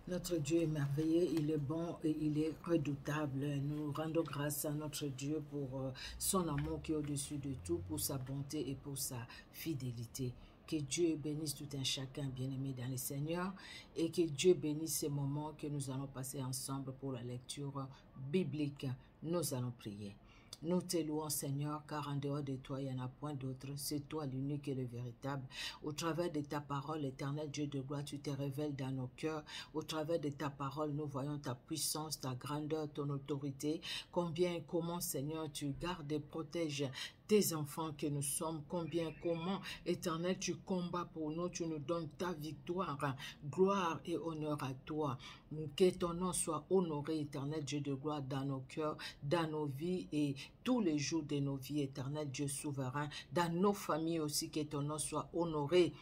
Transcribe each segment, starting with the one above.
Notre Dieu est merveilleux, il est bon et il est redoutable. Nous rendons grâce à notre Dieu pour son amour qui est au-dessus de tout, pour sa bonté et pour sa fidélité. Que Dieu bénisse tout un chacun bien-aimé dans le Seigneur et que Dieu bénisse ces moments que nous allons passer ensemble pour la lecture biblique. Nous allons prier. Nous te louons, Seigneur, car en dehors de toi, il n'y en a point d'autre. C'est toi l'unique et le véritable. Au travers de ta parole, éternel Dieu de gloire, tu te révèles dans nos cœurs. Au travers de ta parole, nous voyons ta puissance, ta grandeur, ton autorité. Combien et comment, Seigneur, tu gardes et protèges tes enfants que nous sommes. Combien, comment, éternel, tu combats pour nous. Tu nous donnes ta victoire. Gloire et honneur à toi. Que ton nom soit honoré, éternel Dieu de gloire, dans nos cœurs, dans nos vies et tous les jours de nos vies, éternel Dieu souverain, dans nos familles aussi, que ton nom soit honoré.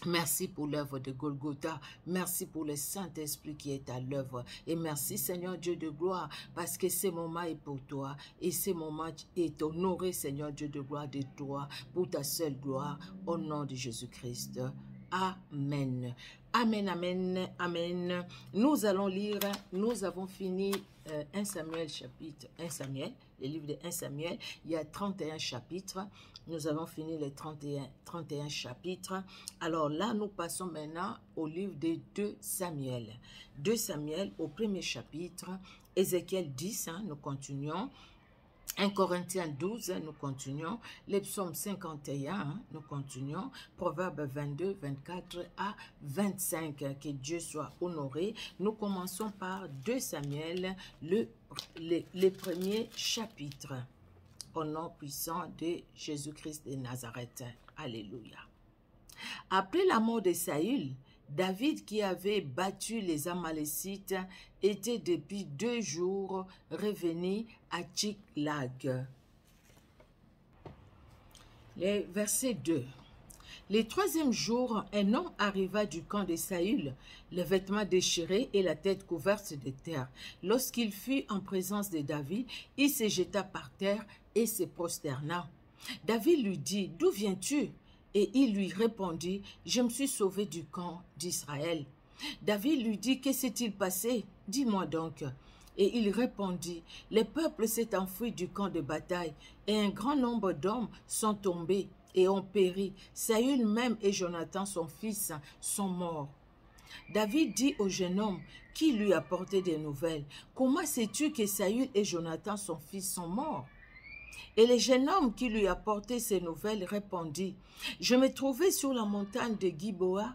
Merci pour l'œuvre de Golgotha. Merci pour le Saint-Esprit qui est à l'œuvre. Et merci Seigneur Dieu de gloire parce que ce moment est pour toi. Et ce moment est honoré Seigneur Dieu de gloire de toi pour ta seule gloire au nom de Jésus-Christ. Amen. Amen, amen, amen. Nous allons lire, nous avons fini 1 Samuel chapitre 1 Samuel, le livre de 1 Samuel, il y a 31 chapitres. Nous avons fini les 31 chapitres. Alors là, nous passons maintenant au livre de 2 Samuel. 2 Samuel au premier chapitre, Ézéchiel 10, nous continuons. 1 Corinthiens 12, nous continuons. Les psaumes 51, nous continuons. Proverbes 22, 24 à 25. Que Dieu soit honoré. Nous commençons par 2 Samuel, le premier chapitre. Au nom puissant de Jésus-Christ de Nazareth. Alléluia. Après la mort de Saül, David, qui avait battu les Amalécites, était depuis 2 jours revenu à Tchiklag. Verset 2. Le 3e jour, un homme arriva du camp de Saül, les vêtements déchirés et la tête couverte de terre. Lorsqu'il fut en présence de David, il se jeta par terre et se prosterna. David lui dit, « D'où viens-tu » Et il lui répondit, « Je me suis sauvé du camp d'Israël. » David lui dit, « Que s'est-il passé? Dis-moi donc. » Et il répondit, « Le peuple s'est enfui du camp de bataille, et un grand nombre d'hommes sont tombés et ont péri. Saül même et Jonathan, son fils, sont morts. » David dit au jeune homme qui lui apportait des nouvelles, « Comment sais-tu que Saül et Jonathan, son fils, sont morts? » Et le jeune homme qui lui apportait ces nouvelles répondit, « Je me trouvais sur la montagne de Gilboa,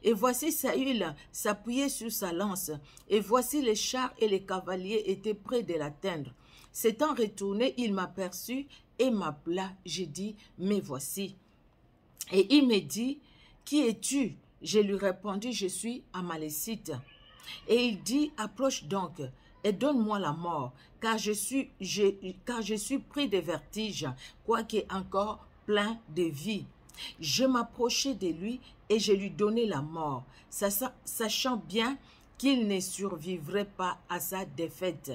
et voici Saül s'appuyait sur sa lance, et voici les chars et les cavaliers étaient près de l'atteindre. S'étant retourné, il m'aperçut et m'appela. J'ai dit, « Me voici. » Et il me dit, « Qui es-tu » Je lui répondis, « Je suis Amalécite. » Et il dit, « Approche donc et donne-moi la mort, car je suis pris de vertige, quoique encore plein de vie. » Je m'approchai de lui et je lui donnai la mort, sachant bien qu'il ne survivrait pas à sa défaite.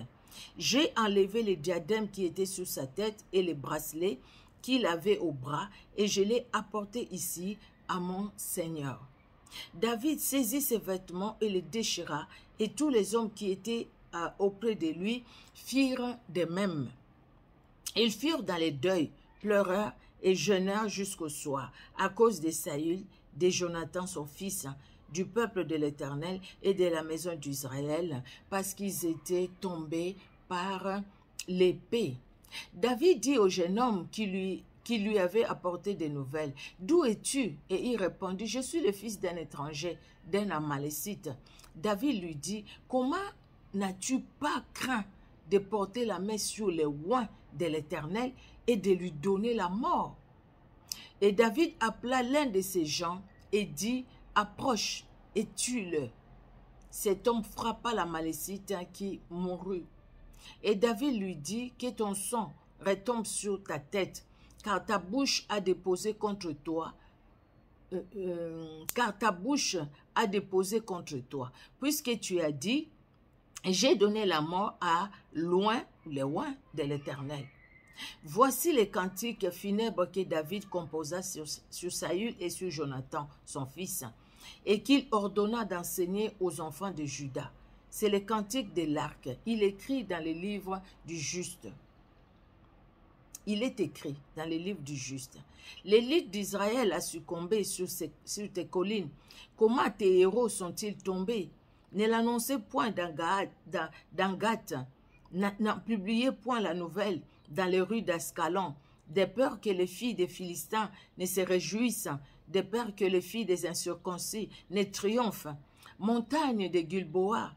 J'ai enlevé le diadème qui était sur sa tête et les bracelets qu'il avait au bras, et je l'ai apporté ici à mon Seigneur. David saisit ses vêtements et les déchira, et tous les hommes qui étaient auprès de lui firent de même. Ils furent dans les deuils, pleurèrent et jeûnèrent jusqu'au soir, à cause de Saül, de Jonathan son fils, du peuple de l'Éternel et de la maison d'Israël, parce qu'ils étaient tombés par l'épée. David dit au jeune homme qui lui avait apporté des nouvelles, « D'où es-tu » Et il répondit, « Je suis le fils d'un étranger, d'un Amalécite. » David lui dit, « Comment n'as-tu pas craint de porter la main sur les oins de l'Éternel et de lui donner la mort? » Et David appela l'un de ses gens et dit, « Approche et tue-le. » Cet homme frappa l'Amalécite qui mourut. Et David lui dit, « Que ton sang retombe sur ta tête, car ta bouche a déposé contre toi. Puisque tu as dit, j'ai donné la mort à les oins de l'Éternel. » Voici les cantiques funèbres que David composa sur Saül et sur Jonathan, son fils. et qu'il ordonna d'enseigner aux enfants de Juda. C'est le cantique de l'arc. Il écrit dans les livres du juste. Il est écrit dans les livres du juste. L'élite d'Israël a succombé sur tes collines. Comment tes héros sont-ils tombés? Ne l'annoncez point dans Gath. N'en publiez point la nouvelle dans les rues d'Ascalon, de peur que les filles des Philistins ne se réjouissent, de peur que les filles des incirconcis ne triomphent. Montagne de Gilboa,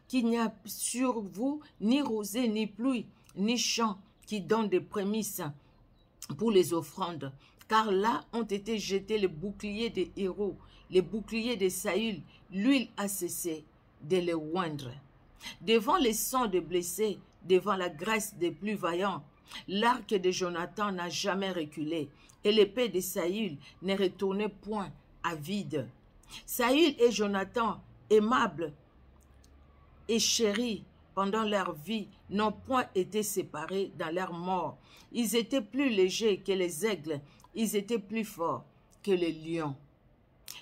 qu'il n'y a sur vous ni rosée, ni pluie, ni champ qui donnent des prémices pour les offrandes. Car là ont été jetés les boucliers des héros, les boucliers de Saül. L'huile a cessé de les oindre. Devant les sangs des blessés, devant la graisse des plus vaillants, l'arc de Jonathan n'a jamais reculé, et l'épée de Saül ne retournait point à vide. Saül et Jonathan, aimables et chéris pendant leur vie, n'ont point été séparés dans leur mort. Ils étaient plus légers que les aigles, ils étaient plus forts que les lions.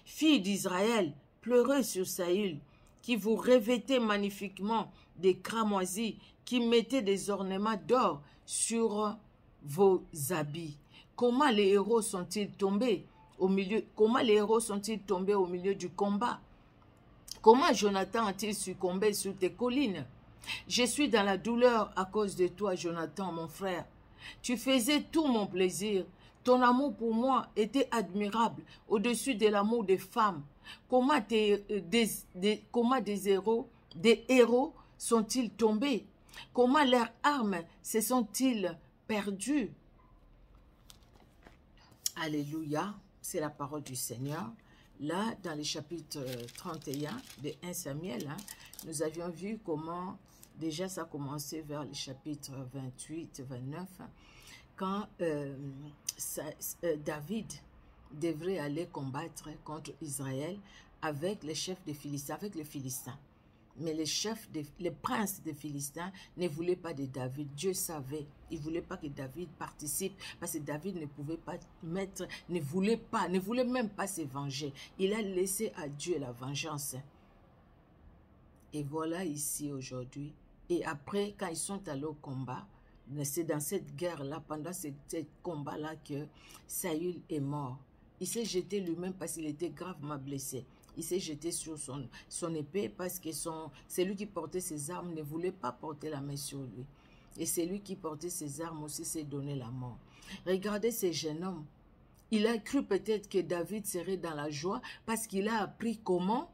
Filles d'Israël, pleurez sur Saül, qui vous revêtez magnifiquement des cramoisis, qui mettez des ornements d'or sur vos habits. Comment les héros sont-ils tombés au milieu du combat? Comment Jonathan a-t-il succombé sur tes collines? Je suis dans la douleur à cause de toi, Jonathan, mon frère. Tu faisais tout mon plaisir. Ton amour pour moi était admirable, au-dessus de l'amour des femmes. Comment des héros sont-ils tombés? Comment leurs armes se sont-ils perdues? Alléluia, c'est la parole du Seigneur. Là, dans le chapitre 31 de 1 Samuel, nous avions vu comment, déjà ça a commencé vers le chapitre 28-29, quand David devrait aller combattre contre Israël avec les chefs des Philistins, avec les Philistins. Mais les princes des Philistins ne voulaient pas de David. Dieu savait, il ne voulait pas que David participe parce que David ne pouvait pas ne voulait même pas se venger. Il a laissé à Dieu la vengeance. Et voilà ici aujourd'hui. Et après, quand ils sont allés au combat, c'est dans cette guerre-là, pendant ce combat-là que Saül est mort. Il s'est jeté lui-même parce qu'il était gravement blessé. Il s'est jeté sur son épée parce que celui qui portait ses armes ne voulait pas porter la main sur lui. Et celui qui portait ses armes aussi s'est donné la mort. Regardez ce jeune homme. Il a cru peut-être que David serait dans la joie parce qu'il a appris comment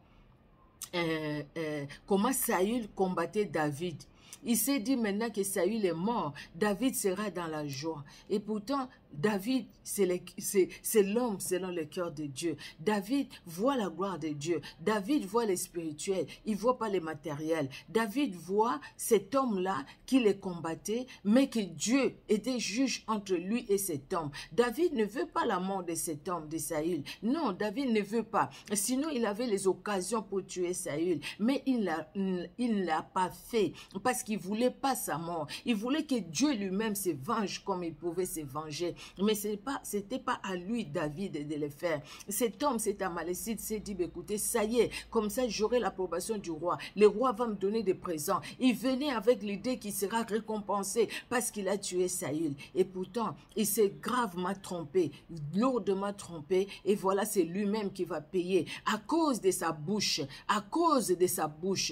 Saül combattait David. Il s'est dit maintenant que Saül est mort, David sera dans la joie. Et pourtant, David, c'est l'homme selon le cœur de Dieu. David voit la gloire de Dieu. David voit le spirituel. Il ne voit pas le matériel. David voit cet homme-là qui le combattait, mais que Dieu était juge entre lui et cet homme. David ne veut pas la mort de cet homme, de Saül. Non, David ne veut pas. Sinon, il avait les occasions pour tuer Saül. Mais il ne l'a pas fait parce qu'il ne voulait pas sa mort. Il voulait que Dieu lui-même se venge comme il pouvait se venger. Mais ce n'était pas à lui, David, de le faire. Cet homme, cet Amalécite, s'est dit, écoutez, ça y est, comme ça j'aurai l'approbation du roi. Le roi va me donner des présents. Il venait avec l'idée qu'il sera récompensé parce qu'il a tué Saül. Et pourtant, il s'est gravement trompé, lourdement trompé. Et voilà, c'est lui-même qui va payer à cause de sa bouche,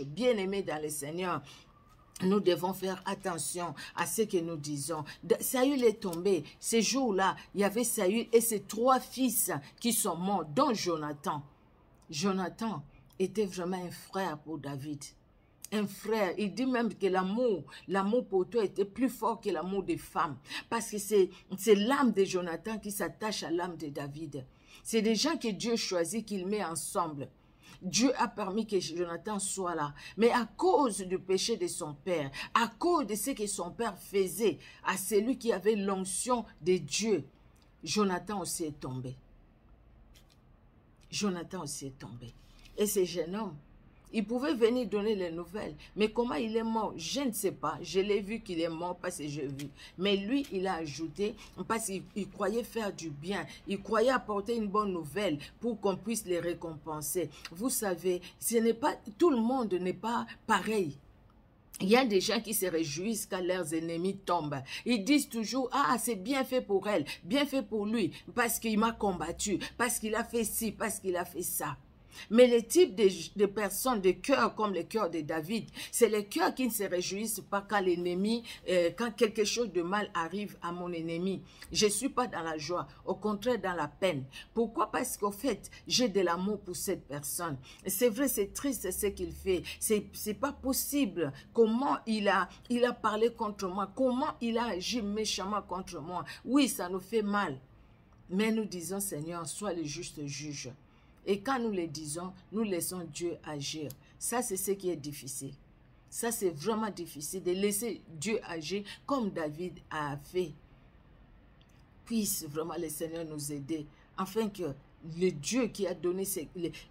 bien-aimé dans le Seigneur. Nous devons faire attention à ce que nous disons. Saül est tombé. Ces jours-là, il y avait Saül et ses 3 fils qui sont morts, dont Jonathan. Jonathan était vraiment un frère pour David. Un frère. Il dit même que l'amour pour toi était plus fort que l'amour des femmes. Parce que c'est l'âme de Jonathan qui s'attache à l'âme de David. C'est des gens que Dieu choisit, qu'il met ensemble. Dieu a permis que Jonathan soit là. Mais à cause du péché de son père, à cause de ce que son père faisait à celui qui avait l'onction de Dieu, Jonathan aussi est tombé. Jonathan aussi est tombé. Et ce jeune homme, Il pouvait venir donner les nouvelles. Mais comment il est mort? Je ne sais pas. Je l'ai vu qu'il est mort parce que j'ai vu. Mais lui, il a ajouté parce qu'il croyait faire du bien. Il croyait apporter une bonne nouvelle pour qu'on puisse les récompenser. Vous savez, tout le monde n'est pas pareil. Il y a des gens qui se réjouissent quand leurs ennemis tombent. Ils disent toujours, ah, c'est bien fait pour elle, bien fait pour lui, parce qu'il m'a combattu, parce qu'il a fait ci, parce qu'il a fait ça. Mais les types de personnes, de cœurs comme le cœur de David, c'est les cœurs qui ne se réjouissent pas quand l'ennemi, quand quelque chose de mal arrive à mon ennemi. Je ne suis pas dans la joie, au contraire dans la peine. Pourquoi? Parce qu'au fait, j'ai de l'amour pour cette personne. C'est vrai, c'est triste ce qu'il fait. C'est pas possible. Comment il a parlé contre moi? Comment il a agi méchamment contre moi? Oui, ça nous fait mal. Mais nous disons, Seigneur, sois le juste juge. Et quand nous le disons, nous laissons Dieu agir. Ça, c'est ce qui est difficile. Ça, c'est vraiment difficile de laisser Dieu agir comme David a fait. Puisse vraiment le Seigneur nous aider, afin que le Dieu qui a donné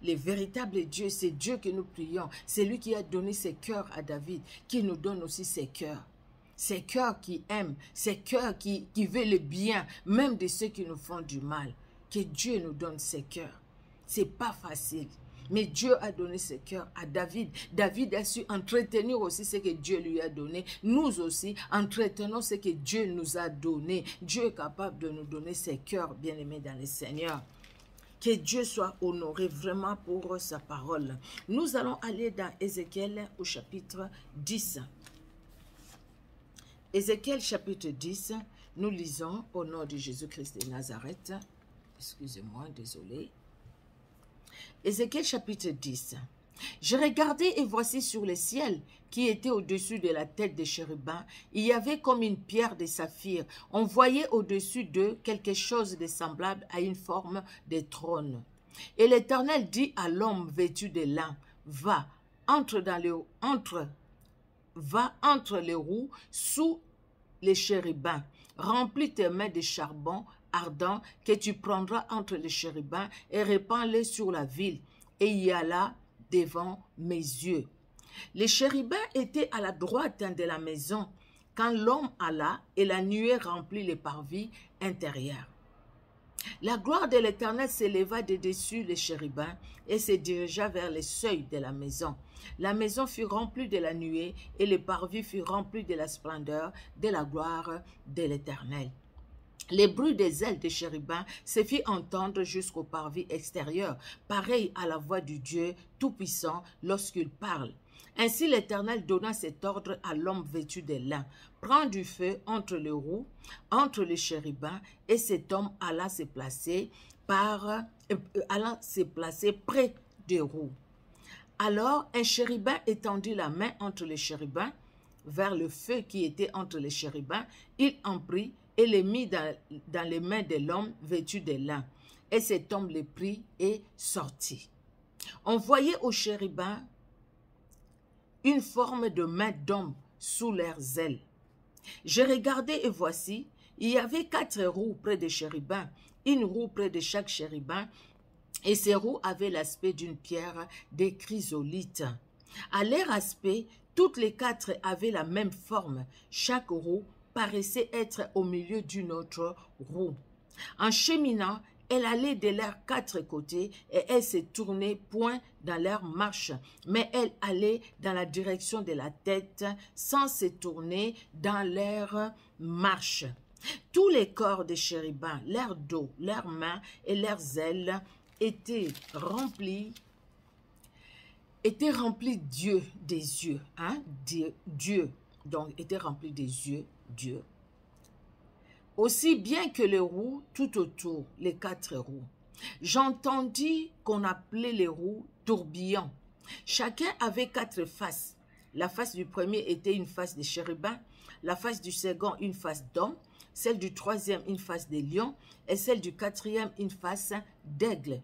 les véritables dieux, c'est Dieu que nous prions. C'est lui qui a donné ses cœurs à David, qui nous donne aussi ses cœurs. Ces cœurs qui aiment, ces cœurs qui veulent le bien, même de ceux qui nous font du mal. Que Dieu nous donne ses cœurs. C'est pas facile. Mais Dieu a donné ce cœur à David. David a su entretenir aussi ce que Dieu lui a donné. Nous aussi, entretenons ce que Dieu nous a donné. Dieu est capable de nous donner ses cœurs, bien-aimés dans le Seigneur. Que Dieu soit honoré vraiment pour sa parole. Nous allons aller dans Ézéchiel au chapitre 10. Ézéchiel chapitre 10, nous lisons au nom de Jésus-Christ de Nazareth. Excusez-moi, désolé. Ézéchiel chapitre 10. J'ai regardé et voici sur le ciel qui était au-dessus de la tête des chérubins, il y avait comme une pierre de saphir. On voyait au-dessus d'eux quelque chose de semblable à une forme de trône. Et l'Éternel dit à l'homme vêtu de lin, va, entre les roues sous les chérubins, remplis tes mains de charbon ardent que tu prendras entre les chérubins et répands-les sur la ville. Et il y alla devant mes yeux. Les chérubins étaient à la droite de la maison quand l'homme alla et la nuée remplit les parvis intérieurs. La gloire de l'Éternel s'éleva de dessus les chérubins et se dirigea vers les seuils de la maison. La maison fut remplie de la nuée et les parvis furent remplis de la splendeur de la gloire de l'Éternel. Les bruits des ailes des chérubins se fit entendre jusqu'au parvis extérieur, pareil à la voix du Dieu Tout-Puissant lorsqu'il parle. Ainsi l'Éternel donna cet ordre à l'homme vêtu de lin. Prends du feu entre les roues, entre les chérubins, et cet homme alla se placer près des roues. Alors un chérubin étendit la main entre les chérubins, vers le feu qui était entre les chérubins, il en prit et les mit dans les mains de l'homme vêtu de lin. Et cet homme les prit et sortit. On voyait aux chérubins une forme de main d'homme sous leurs ailes. J'ai regardé et voici, il y avait 4 roues près des chérubins, une roue près de chaque chérubin, et ces roues avaient l'aspect d'une pierre de chrysolite. À leur aspect, toutes les 4 avaient la même forme. Chaque roue paraissait être au milieu d'une autre roue. En cheminant, elle allait de leurs 4 côtés et elle se tournait point dans leur marche, mais elle allait dans la direction de la tête sans se tourner dans leur marche. Tous les corps des chérubins, leur dos, leurs mains et leurs ailes étaient remplis Dieu des yeux, Dieu, donc était rempli des yeux, Dieu. Aussi bien que les roues tout autour, les 4 roues. J'entendis qu'on appelait les roues tourbillons. Chacun avait 4 faces. La face du premier était une face de chérubin, la face du second une face d'homme, celle du troisième une face de lion et celle du quatrième une face d'aigle.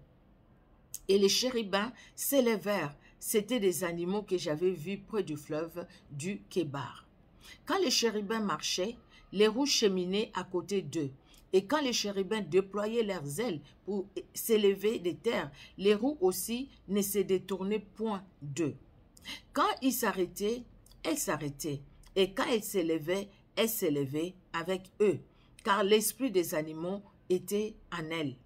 Et les chérubins s'élevèrent. C'étaient des animaux que j'avais vus près du fleuve du Kébar. Quand les chérubins marchaient, les roues cheminaient à côté d'eux, Et quand les chérubins déployaient leurs ailes pour s'élever des terres, les roues aussi ne se détournaient point d'eux. Quand ils s'arrêtaient, elles s'arrêtaient. Et quand elles s'élevaient avec eux, car l'esprit des animaux était en elles.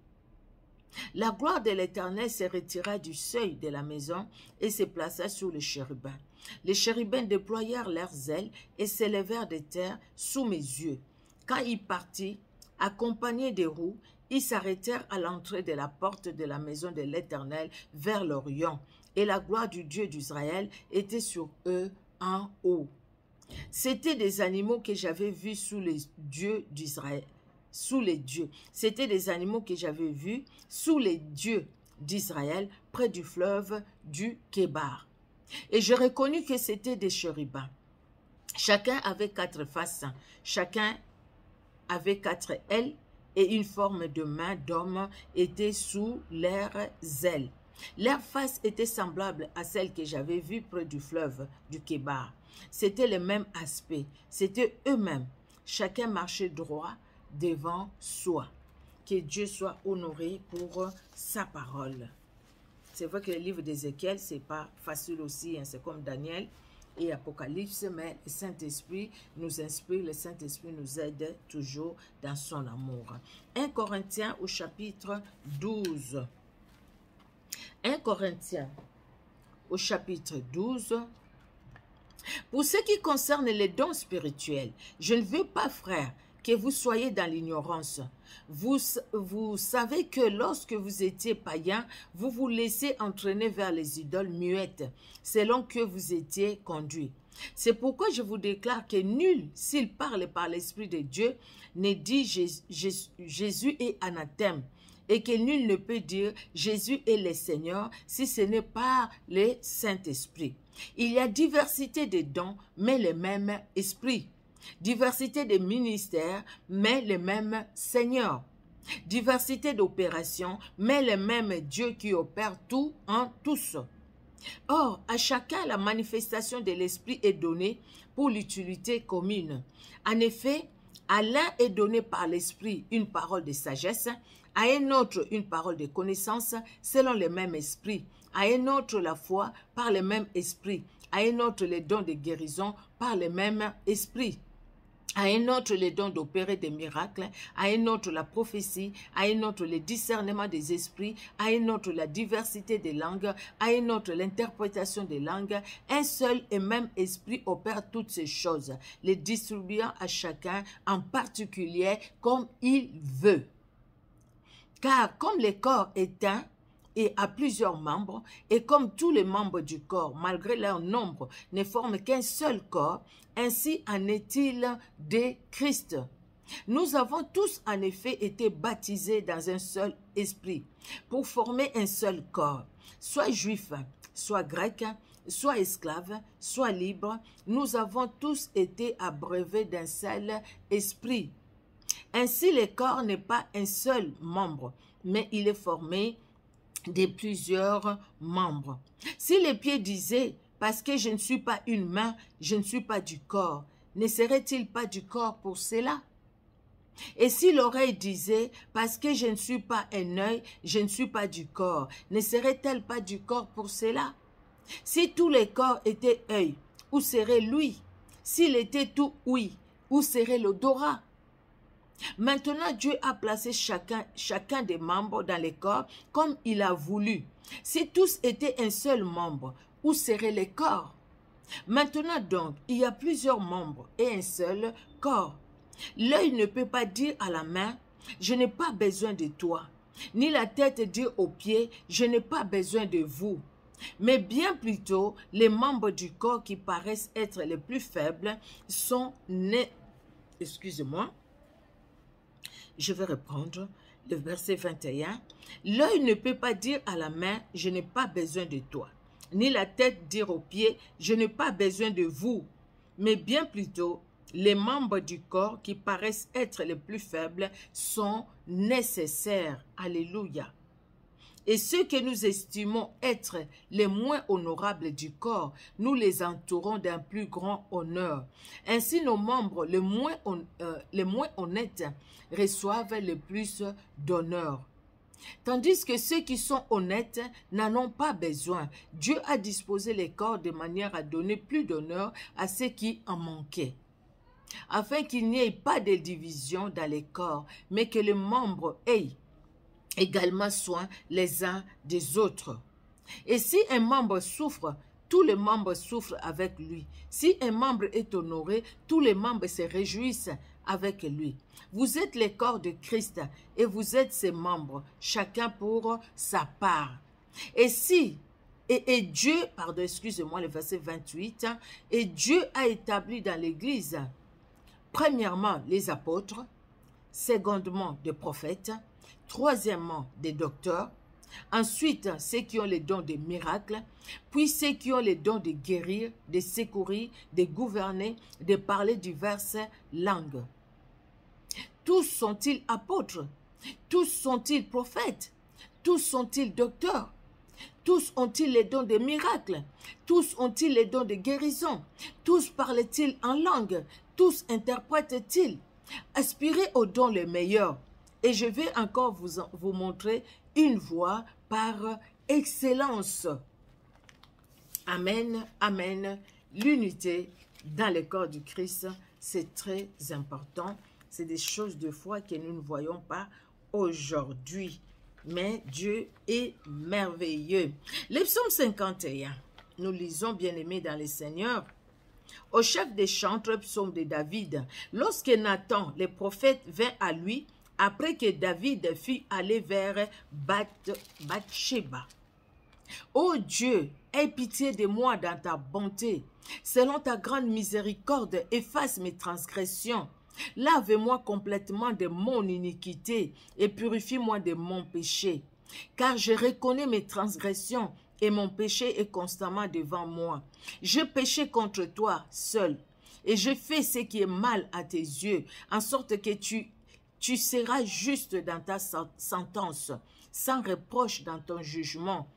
La gloire de l'Éternel se retira du seuil de la maison et se plaça sur les chérubins. Les chérubins déployèrent leurs ailes et s'élevèrent des terres sous mes yeux. Quand il partit, accompagnés des roues, ils s'arrêtèrent à l'entrée de la porte de la maison de l'Éternel vers l'Orient, et la gloire du Dieu d'Israël était sur eux en haut. C'étaient des animaux que j'avais vus sous les dieux d'Israël. C'étaient des animaux que j'avais vus sous les dieux d'Israël près du fleuve du Kébar. Et je reconnus que c'étaient des chérubins. Chacun avait 4 faces, chacun avait 4 ailes et une forme de main d'homme était sous leurs ailes. Leurs faces étaient semblables à celles que j'avais vues près du fleuve du Kébar. C'était le même aspect, c'était eux-mêmes. Chacun marchait droit devant soi. Que Dieu soit honoré pour sa parole. C'est vrai que le livre d'Ézéchiel, ce n'est pas facile aussi, hein, c'est comme Daniel et Apocalypse, mais le Saint-Esprit nous inspire, le Saint-Esprit nous aide toujours dans son amour. 1 Corinthiens au chapitre 12. 1 Corinthiens au chapitre 12. Pour ce qui concerne les dons spirituels, je ne veux pas, frères, que vous soyez dans l'ignorance. Vous savez que lorsque vous étiez païens, vous vous laissez entraîner vers les idoles muettes, selon que vous étiez conduits. C'est pourquoi je vous déclare que nul, s'il parle par l'Esprit de Dieu, ne dit Jésus est anathème, et que nul ne peut dire Jésus est le Seigneur si ce n'est par le Saint-Esprit. Il y a diversité de dons, mais le même Esprit. Diversité de ministères, mais le même Seigneur. Diversité d'opérations, mais le même Dieu qui opère tout en tous. Or, à chacun, la manifestation de l'Esprit est donnée pour l'utilité commune. En effet, à l'un est donné par l'Esprit une parole de sagesse, à un autre une parole de connaissance selon le même Esprit, à un autre la foi par le même Esprit, à un autre les dons de guérison par le même Esprit, à un autre les dons d'opérer des miracles, à un autre la prophétie, à un autre le discernement des esprits, à un autre la diversité des langues, à un autre l'interprétation des langues. Un seul et même esprit opère toutes ces choses, les distribuant à chacun en particulier comme il veut. Car comme le corps est un et a plusieurs membres, et comme tous les membres du corps, malgré leur nombre, ne forment qu'un seul corps, ainsi en est-il de Christ. Nous avons tous en effet été baptisés dans un seul esprit, pour former un seul corps, soit juifs, soit grecs, soit esclaves, soit libres. Nous avons tous été abreuvés d'un seul esprit. Ainsi, le corps n'est pas un seul membre, mais il est formé de plusieurs membres. Si les pieds disaient « parce que je ne suis pas une main, je ne suis pas du corps », ne serait-il pas du corps pour cela? Et si l'oreille disait « parce que je ne suis pas un œil, je ne suis pas du corps », ne serait-elle pas du corps pour cela? Si tous les corps étaient œil, où serait l'ouïe? S'il était tout ouïe, où serait l'odorat? Maintenant, Dieu a placé chacun des membres dans le corps comme il a voulu. Si tous étaient un seul membre, où serait le corps? Maintenant donc, il y a plusieurs membres et un seul corps. L'œil ne peut pas dire à la main, « Je n'ai pas besoin de toi », ni la tête dire aux pieds, « Je n'ai pas besoin de vous ». Mais bien plutôt, les membres du corps qui paraissent être les plus faibles sont nés. Excusez-moi. Je vais reprendre le verset 21. L'œil ne peut pas dire à la main, je n'ai pas besoin de toi. Ni la tête dire aux pieds, je n'ai pas besoin de vous. Mais bien plutôt, les membres du corps qui paraissent être les plus faibles sont nécessaires. Alléluia. Et ceux que nous estimons être les moins honorables du corps, nous les entourons d'un plus grand honneur. Ainsi, nos membres les moins honnêtes reçoivent le plus d'honneur. Tandis que ceux qui sont honnêtes n'en ont pas besoin. Dieu a disposé les corps de manière à donner plus d'honneur à ceux qui en manquaient, afin qu'il n'y ait pas de division dans les corps, mais que les membres aient également soin les uns des autres. Et si un membre souffre, tous les membres souffrent avec lui. Si un membre est honoré, tous les membres se réjouissent avec lui. Vous êtes les corps de Christ et vous êtes ses membres, chacun pour sa part. Et Dieu, pardon, excusez-moi, le verset 28, et Dieu a établi dans l'Église, premièrement, les apôtres, secondement, des prophètes, troisièmement, des docteurs, ensuite, ceux qui ont les dons des miracles, puis ceux qui ont les dons de guérir, de secourir, de gouverner, de parler diverses langues. Tous sont-ils apôtres? Tous sont-ils prophètes? Tous sont-ils docteurs? Tous ont-ils les dons des miracles? Tous ont-ils les dons de guérison? Tous parlent-ils en langue? Tous interprètent-ils? Aspirez aux dons les meilleurs. Et je vais encore vous montrer une voie par excellence. Amen, amen. L'unité dans le corps du Christ, c'est très important. C'est des choses de foi que nous ne voyons pas aujourd'hui. Mais Dieu est merveilleux. Le psaume 51, nous lisons, bien-aimés dans le Seigneur, au chef des chantres, psaume de David, lorsque Nathan, le prophète, vint à lui, après que David fut allé vers Bathsheba. Ô Dieu, aie pitié de moi dans ta bonté. Selon ta grande miséricorde, efface mes transgressions. Lave-moi complètement de mon iniquité et purifie-moi de mon péché. Car je reconnais mes transgressions et mon péché est constamment devant moi. Je péchais contre toi seul et je fais ce qui est mal à tes yeux, en sorte que tu seras juste dans ta sentence, sans reproche dans ton jugement.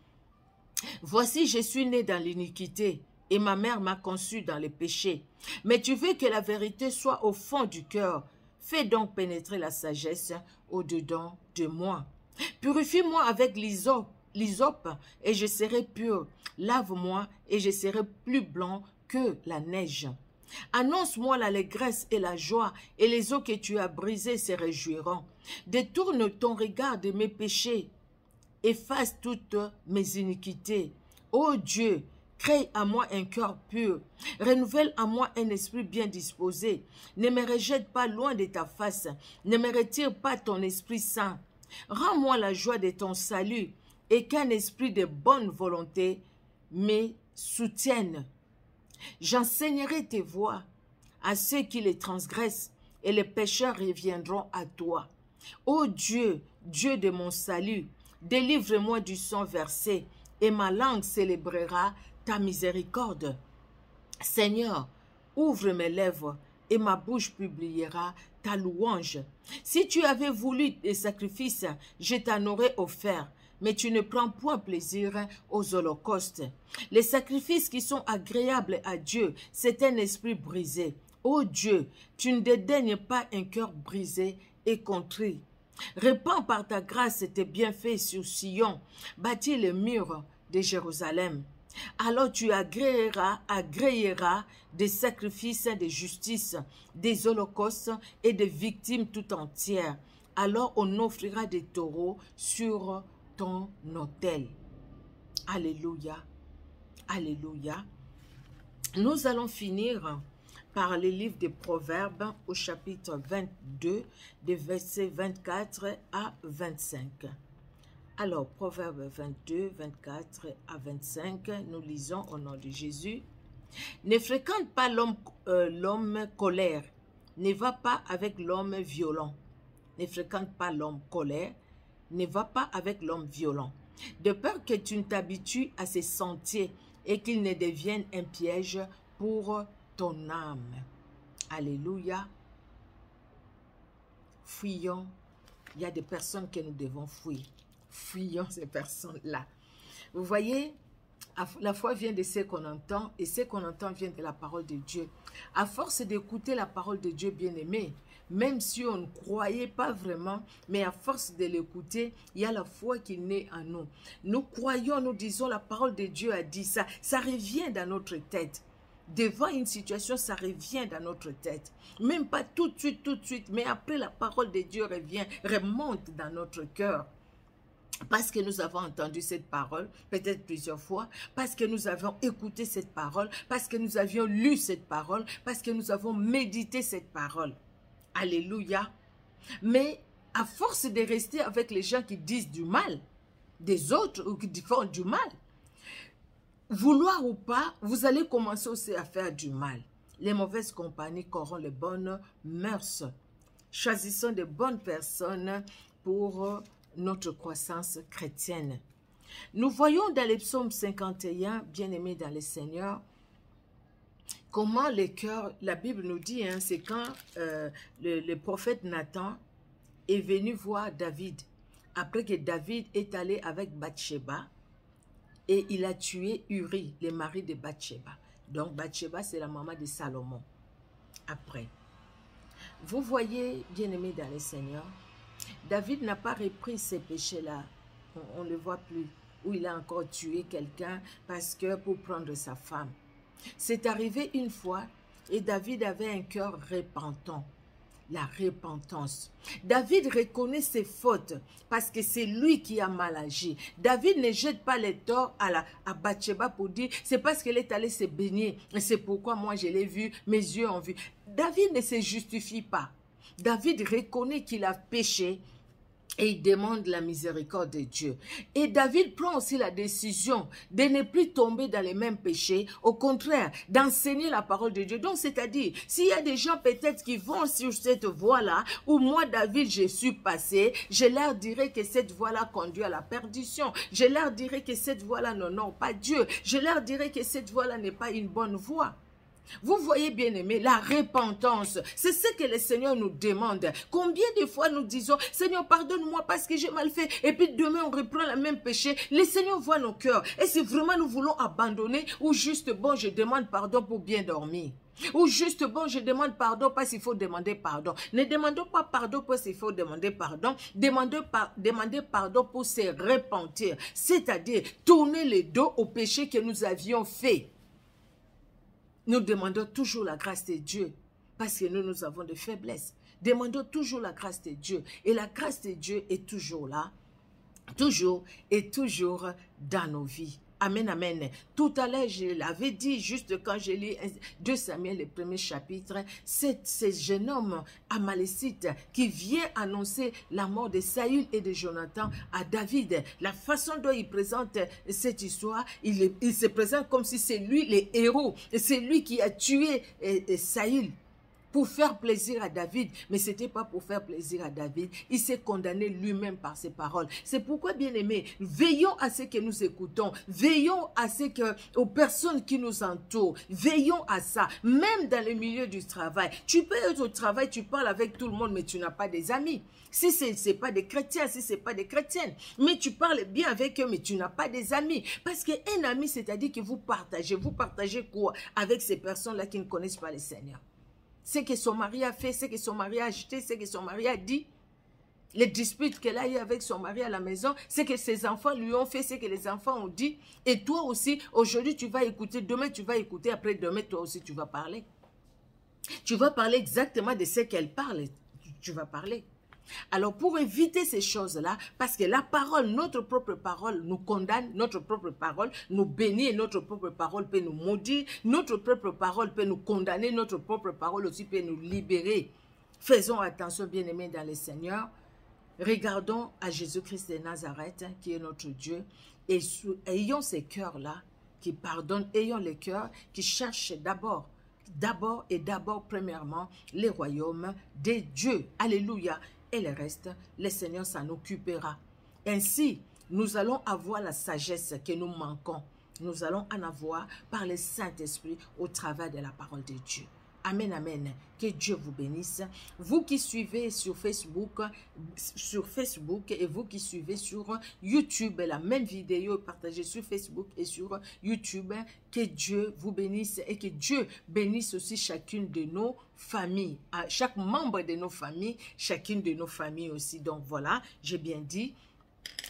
Voici, je suis né dans l'iniquité, et ma mère m'a conçu dans le péché. Mais tu veux que la vérité soit au fond du cœur. Fais donc pénétrer la sagesse au-dedans de moi. Purifie-moi avec l'hysope, et je serai pur. Lave-moi, et je serai plus blanc que la neige. Annonce-moi l'allégresse et la joie, et les eaux que tu as brisées se réjouiront. Détourne ton regard de mes péchés. Efface toutes mes iniquités. Ô Dieu, crée à moi un cœur pur. Renouvelle à moi un esprit bien disposé. Ne me rejette pas loin de ta face. Ne me retire pas ton Esprit Saint. Rends-moi la joie de ton salut et qu'un esprit de bonne volonté me soutienne. J'enseignerai tes voies à ceux qui les transgressent et les pécheurs reviendront à toi. Ô Dieu, Dieu de mon salut, délivre-moi du sang versé et ma langue célébrera ta miséricorde. Seigneur, ouvre mes lèvres et ma bouche publiera ta louange. Si tu avais voulu des sacrifices, je t'en aurais offert, mais tu ne prends point plaisir aux holocaustes. Les sacrifices qui sont agréables à Dieu, c'est un esprit brisé. Ô Dieu, tu ne dédaignes pas un cœur brisé et contrit. Répands par ta grâce tes bienfaits sur Sion, bâtis les murs de Jérusalem. Alors tu agréeras des sacrifices de justice, des holocaustes et des victimes tout entières. Alors on offrira des taureaux sur ton autel. Alléluia, alléluia. Nous allons finir par le livre des Proverbes au chapitre 22, des versets 24 à 25. Alors, Proverbes 22, 24 à 25, nous lisons au nom de Jésus. Ne fréquente pas l'homme colère, ne va pas avec l'homme violent. Ne fréquente pas l'homme colère, ne va pas avec l'homme violent. De peur que tu ne t'habitues à ses sentiers et qu'il ne devienne un piège pour ton âme. Alléluia. Fuyons. Il y a des personnes que nous devons fuir. fuyons ces personnes-là. Vous voyez, la foi vient de ce qu'on entend et ce qu'on entend vient de la parole de Dieu. À force d'écouter la parole de Dieu, bien-aimé, même si on ne croyait pas vraiment, mais à force de l'écouter, il y a la foi qui naît en nous. Nous croyons, nous disons, la parole de Dieu a dit ça. Ça revient dans notre tête. Devant une situation, ça revient dans notre tête. Même pas tout de suite, mais après la parole de Dieu remonte dans notre cœur. Parce que nous avons entendu cette parole, peut-être plusieurs fois, parce que nous avons écouté cette parole, parce que nous avions lu cette parole, parce que nous avons médité cette parole. Alléluia. Mais à force de rester avec les gens qui disent du mal des autres ou qui font du mal, vouloir ou pas, vous allez commencer aussi à faire du mal. Les mauvaises compagnies corrompent les bonnes mœurs. Choisissons de bonnes personnes pour notre croissance chrétienne. Nous voyons dans les psaumes 51, bien-aimés dans le Seigneur, comment les cœurs, la Bible nous dit, hein, c'est quand le prophète Nathan est venu voir David, après que David est allé avec Bathsheba, et il a tué Uri, le mari de Bathsheba. Donc Bathsheba, c'est la maman de Salomon. Après, vous voyez, bien-aimés dans le Seigneur, David n'a pas repris ces péchés-là, on ne le voit plus, où il a encore tué quelqu'un parce que pour prendre sa femme. C'est arrivé une fois et David avait un cœur repentant, la repentance. David reconnaît ses fautes parce que c'est lui qui a mal agi. David ne jette pas les torts à Bathsheba pour dire c'est parce qu'elle est allée se baigner et c'est pourquoi moi je l'ai vu, mes yeux ont vu. David ne se justifie pas. David reconnaît qu'il a péché et il demande la miséricorde de Dieu. Et David prend aussi la décision de ne plus tomber dans les mêmes péchés, au contraire, d'enseigner la parole de Dieu. Donc, c'est-à-dire, s'il y a des gens peut-être qui vont sur cette voie-là, où moi, David, je suis passé, je leur dirai que cette voie-là conduit à la perdition. Je leur dirai que cette voie-là n'honore pas Dieu. Je leur dirai que cette voie-là n'est pas une bonne voie. Vous voyez, bien-aimés, la repentance, c'est ce que le Seigneur nous demande. Combien de fois nous disons, Seigneur, pardonne-moi parce que j'ai mal fait, et puis demain on reprend le même péché. Le Seigneur voit nos cœurs. Et si vraiment nous voulons abandonner, ou juste, bon, je demande pardon pour bien dormir. Ou juste, bon, je demande pardon parce qu'il faut demander pardon. Ne demandons pas pardon parce qu'il faut demander pardon. Demandez pardon pour se repentir. C'est-à-dire, tourner le dos au péché que nous avions fait. Nous demandons toujours la grâce de Dieu parce que nous avons des faiblesses. Demandons toujours la grâce de Dieu. Et la grâce de Dieu est toujours là, toujours et toujours dans nos vies. Amen, amen. Tout à l'heure, je l'avais dit, juste quand j'ai lu 2 Samuel, le premier chapitre, c'est ce jeune homme amalécite qui vient annoncer la mort de Saül et de Jonathan à David. La façon dont il présente cette histoire, il se présente comme si c'est lui le héros. C'est lui qui a tué Saül pour faire plaisir à David, mais ce n'était pas pour faire plaisir à David. Il s'est condamné lui-même par ses paroles. C'est pourquoi, bien-aimés, veillons à ce que nous écoutons, veillons à ce que, aux personnes qui nous entourent, veillons à ça, même dans le milieu du travail. Tu peux être au travail, tu parles avec tout le monde, mais tu n'as pas des amis. Si ce n'est pas des chrétiens, si ce n'est pas des chrétiennes, mais tu parles bien avec eux, mais tu n'as pas des amis. Parce qu'un ami, c'est-à-dire que vous partagez quoi avec ces personnes-là qui ne connaissent pas le Seigneur. Ce que son mari a fait, ce que son mari a acheté, ce que son mari a dit, les disputes qu'elle a eues avec son mari à la maison, ce que ses enfants lui ont fait, ce que les enfants ont dit. Et toi aussi, aujourd'hui tu vas écouter, demain tu vas écouter, après demain toi aussi tu vas parler. Tu vas parler exactement de ce qu'elle parle, tu vas parler. Alors pour éviter ces choses-là, parce que la parole, notre propre parole nous condamne, notre propre parole nous bénit, et notre propre parole peut nous maudire, notre propre parole peut nous condamner, notre propre parole aussi peut nous libérer. Faisons attention, bien-aimés dans le Seigneur. Regardons à Jésus-Christ de Nazareth, qui est notre Dieu, et ayons ces cœurs-là qui pardonnent, ayons les cœurs qui cherchent d'abord, premièrement, les royaumes des dieux. Alléluia. Et le reste, le Seigneur s'en occupera. Ainsi, nous allons avoir la sagesse que nous manquons. Nous allons en avoir par le Saint-Esprit au travers de la parole de Dieu. Amen, amen. Que Dieu vous bénisse. Vous qui suivez sur Facebook et vous qui suivez sur YouTube, la même vidéo est partagée sur Facebook et sur YouTube. Que Dieu vous bénisse et que Dieu bénisse aussi chacune de nos familles, chaque membre de nos familles, chacune de nos familles aussi. Donc voilà, j'ai bien dit.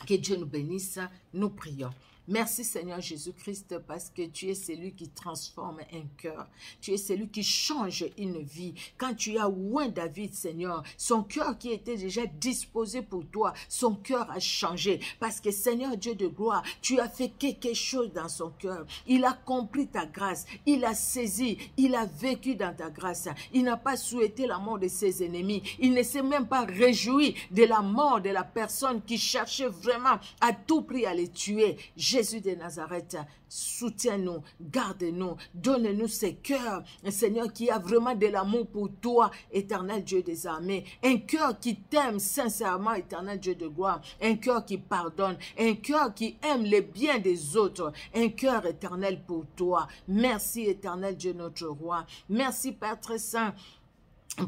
Que Dieu nous bénisse, nous prions. Merci Seigneur Jésus-Christ parce que tu es celui qui transforme un cœur. Tu es celui qui change une vie. Quand tu as oint David, Seigneur, son cœur qui était déjà disposé pour toi, son cœur a changé. Parce que Seigneur Dieu de gloire, tu as fait quelque chose dans son cœur. Il a compris ta grâce. Il a saisi. Il a vécu dans ta grâce. Il n'a pas souhaité la mort de ses ennemis. Il ne s'est même pas réjoui de la mort de la personne qui cherchait vraiment à tout prix à les tuer. Jésus de Nazareth, soutiens-nous, garde-nous, donne-nous ce cœur, Seigneur, qui a vraiment de l'amour pour toi, éternel Dieu des armées, un cœur qui t'aime sincèrement, éternel Dieu de gloire, un cœur qui pardonne, un cœur qui aime les biens des autres, un cœur éternel pour toi. Merci, éternel Dieu notre roi. Merci, Père très saint,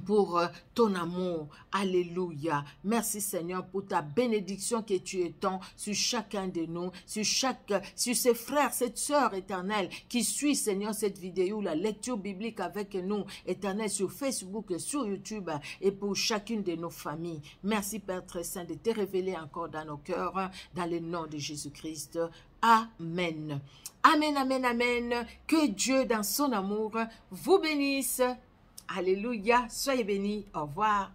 pour ton amour. Alléluia. Merci Seigneur pour ta bénédiction que tu étends sur chacun de nous, sur ces frères, cette sœur éternelle qui suit Seigneur cette vidéo, la lecture biblique avec nous, éternel, sur Facebook, sur YouTube et pour chacune de nos familles. Merci Père très saint de te révéler encore dans nos cœurs, dans le nom de Jésus-Christ. Amen. Amen, amen, amen. Que Dieu dans son amour vous bénisse. Alléluia, soyez bénis, au revoir.